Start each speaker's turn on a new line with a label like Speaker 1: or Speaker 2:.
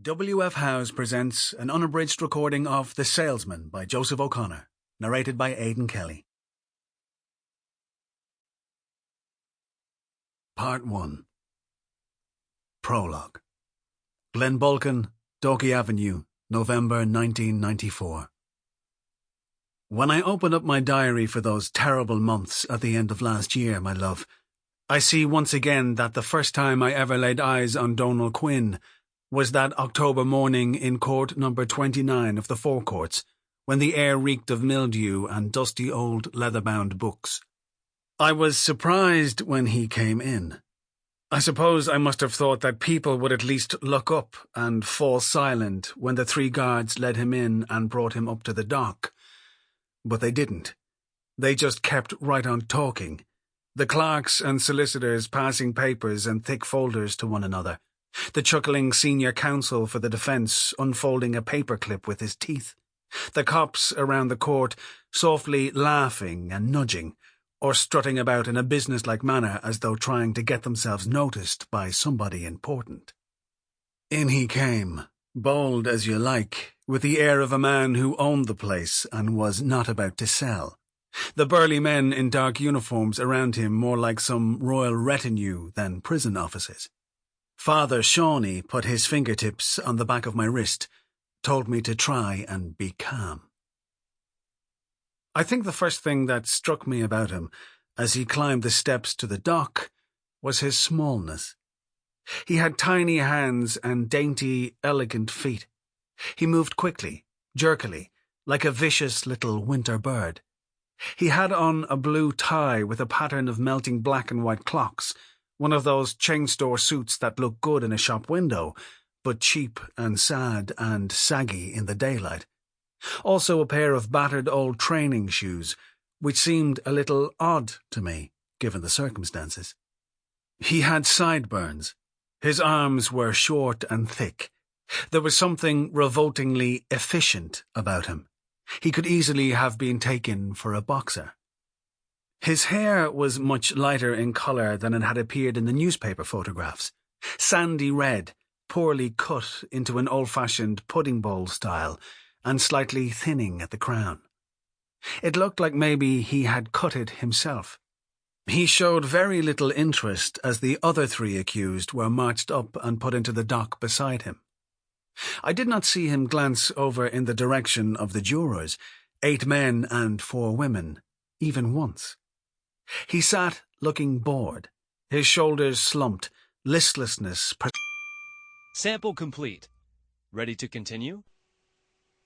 Speaker 1: W.F. Howes presents an unabridged recording of The Salesman by Joseph O'Connor, narrated by Aidan Kelly. Part 1. Prologue. Glenbalkin, Dalkey Avenue, November 1994. When I open up my diary for those terrible months at the end of last year, my love, I see once again that the first time I ever laid eyes on Donal Quinn was that October morning in court number 29 of the Four Courts, when the air reeked of mildew and dusty old leather-bound books. I was surprised when he came in. I suppose I must have thought that people would at least look up and fall silent when the three guards led him in and brought him up to the dock. But they didn't. They just kept right on talking, the clerks and solicitors passing papers and thick folders to one another, the chuckling senior counsel for the defence unfolding a paperclip with his teeth, the cops around the court softly laughing and nudging, or strutting about in a businesslike manner as though trying to get themselves noticed by somebody important. In he came, bold as you like, with the air of a man who owned the place and was not about to sell. The burly men in dark uniforms around him more like some royal retinue than prison officers. Father Shawnee put his fingertips on the back of my wrist, told me to try and be calm. I think the first thing that struck me about him as he climbed the steps to the dock was his smallness. He had tiny hands and dainty, elegant feet. He moved quickly, jerkily, like a vicious little winter bird. He had on a blue tie with a pattern of melting black and white clocks, one of those chain store suits that look good in a shop window, but cheap and sad and saggy in the daylight. Also a pair of battered old training shoes, which seemed a little odd to me, given the circumstances. He had sideburns. His arms were short and thick. There was something revoltingly efficient about him. He could easily have been taken for a boxer. His hair was much lighter in colour than it had appeared in the newspaper photographs. Sandy red, poorly cut into an old-fashioned pudding bowl style, and slightly thinning at the crown. It looked like maybe he had cut it himself. He showed very little interest as the other three accused were marched up and put into the dock beside him. I did not see him glance over in the direction of the jurors, 8 men and 4 women, even once. He sat looking bored, his shoulders slumped, listlessness.
Speaker 2: Sample complete. Ready to continue?